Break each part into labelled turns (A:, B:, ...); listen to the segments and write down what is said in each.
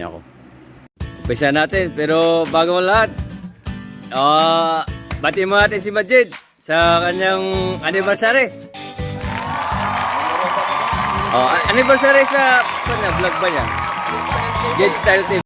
A: niyo ako. Umpisa natin, pero bago ang lahat, batiin mo natin si Majid sa kanyang anniversary. Anniversary sa vlog ba niya? Jed Style TV.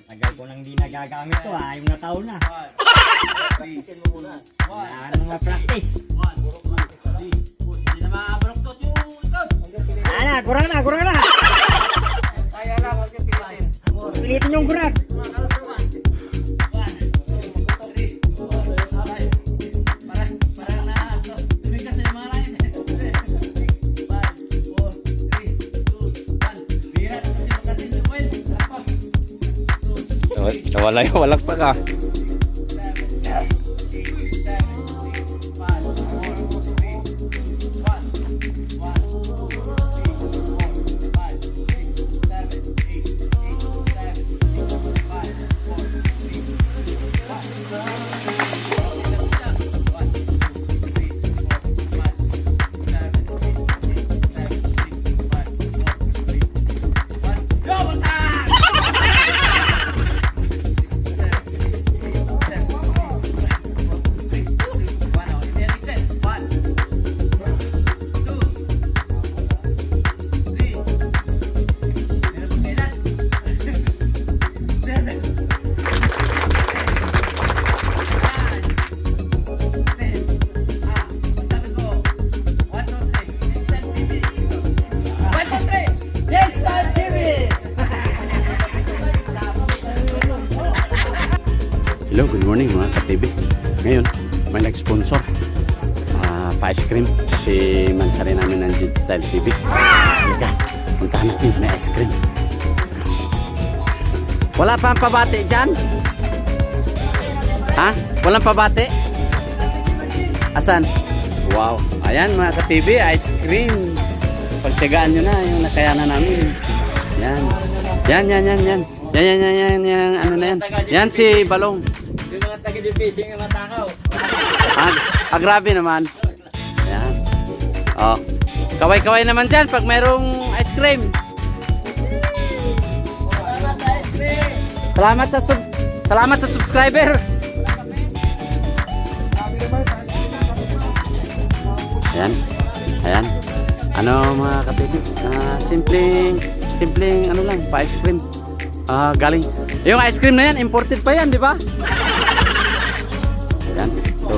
B: Tagal ko nang di nagagamit to ha, yung nataon na.
C: Practicein mo muna.
B: Ano nga practice?
C: Hindi na maabaloktot yung ito.
B: Kurang na.
C: Kaya lang, huwag yung pilitin.
B: Pilitin yung kurang.
C: Parang na, tumigas na yung mga langit. 5, 4, 3, 2, 1. Birat kasi makasin yung well.
A: Nawala yung walang pa ka. Hello, good morning mga ka-TV. Ngayon, may nag-sponsor pa-ice cream kasi mansari namin ng Jed Style TV. Halika, puntahan natin, may ice cream. Wala pa ang pabate dyan? Ha? Walang pabate? Asan? Wow, ayan mga ka-TV, ice cream. Pagtigaan nyo na yung nakayanan namin. Yan. Yan. Ano na yan? Yan si Balong.
B: Yung mga taga-dipising ng matakaw.
A: Grabe naman. Yan. Oh. Kaway-kaway naman dyan pag mayroong ice cream. Salamat sa subscriber. Ayan. Ano mga kapitid? Simpleng ano lang, pa-ice cream. Galing. Yung ice cream na yan, imported pa yan, di ba? Ayan. So,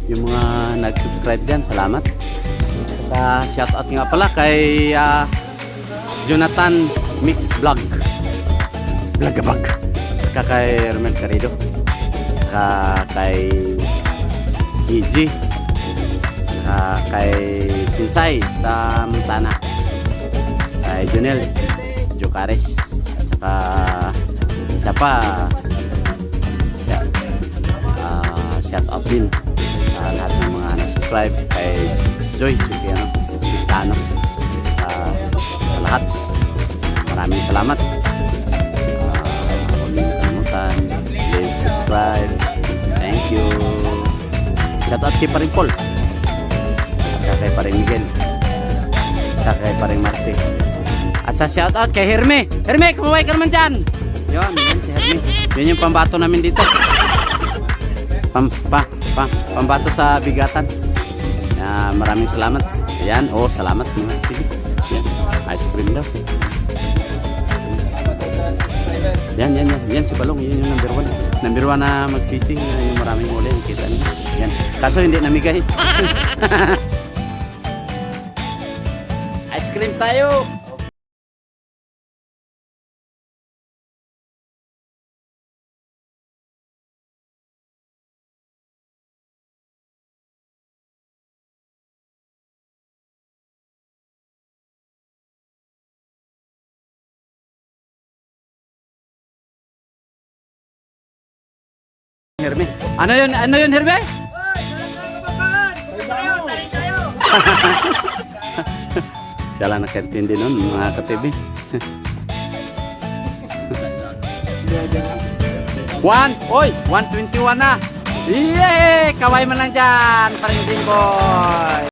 A: yung mga nag-subscribe dyan, salamat. At shoutout nga pala kay Jonathan Mix Vlog. Vlogabag. Kay Romel Carido. Kay EG. Kay Pinsay sa Montana. Kay Junel Jocares. At saka Isa pa, shout out din sa lahat ng mga subscribe kay Joy Sultano, sa lahat. Maraming salamat. Huwag niyo kalimutan, please subscribe. Thank you. Shout out kay Paring Paul at kay Paring Miguel at kay Paring Marte. At sa shout out kay Herme. Herme, kumuhay ka naman dyan. Yun si Herme. Yun yung pambato namin dito. Pambato sa bigatan. Maraming salamat. Ayan, salamat. Sige. Yan, ice cream daw. Yan si Balong. Yun yung number 1. Number 1 na mag-fishing. Yung maraming huli. Kita niyo. Yan. Kaso hindi namigay. Ice cream tayo. Herme. Ano yun, Herme? Siya lang nakatindi nun, mga ka-TV. 121 na. Yay! Kaway man lang dyan, Paring Boy.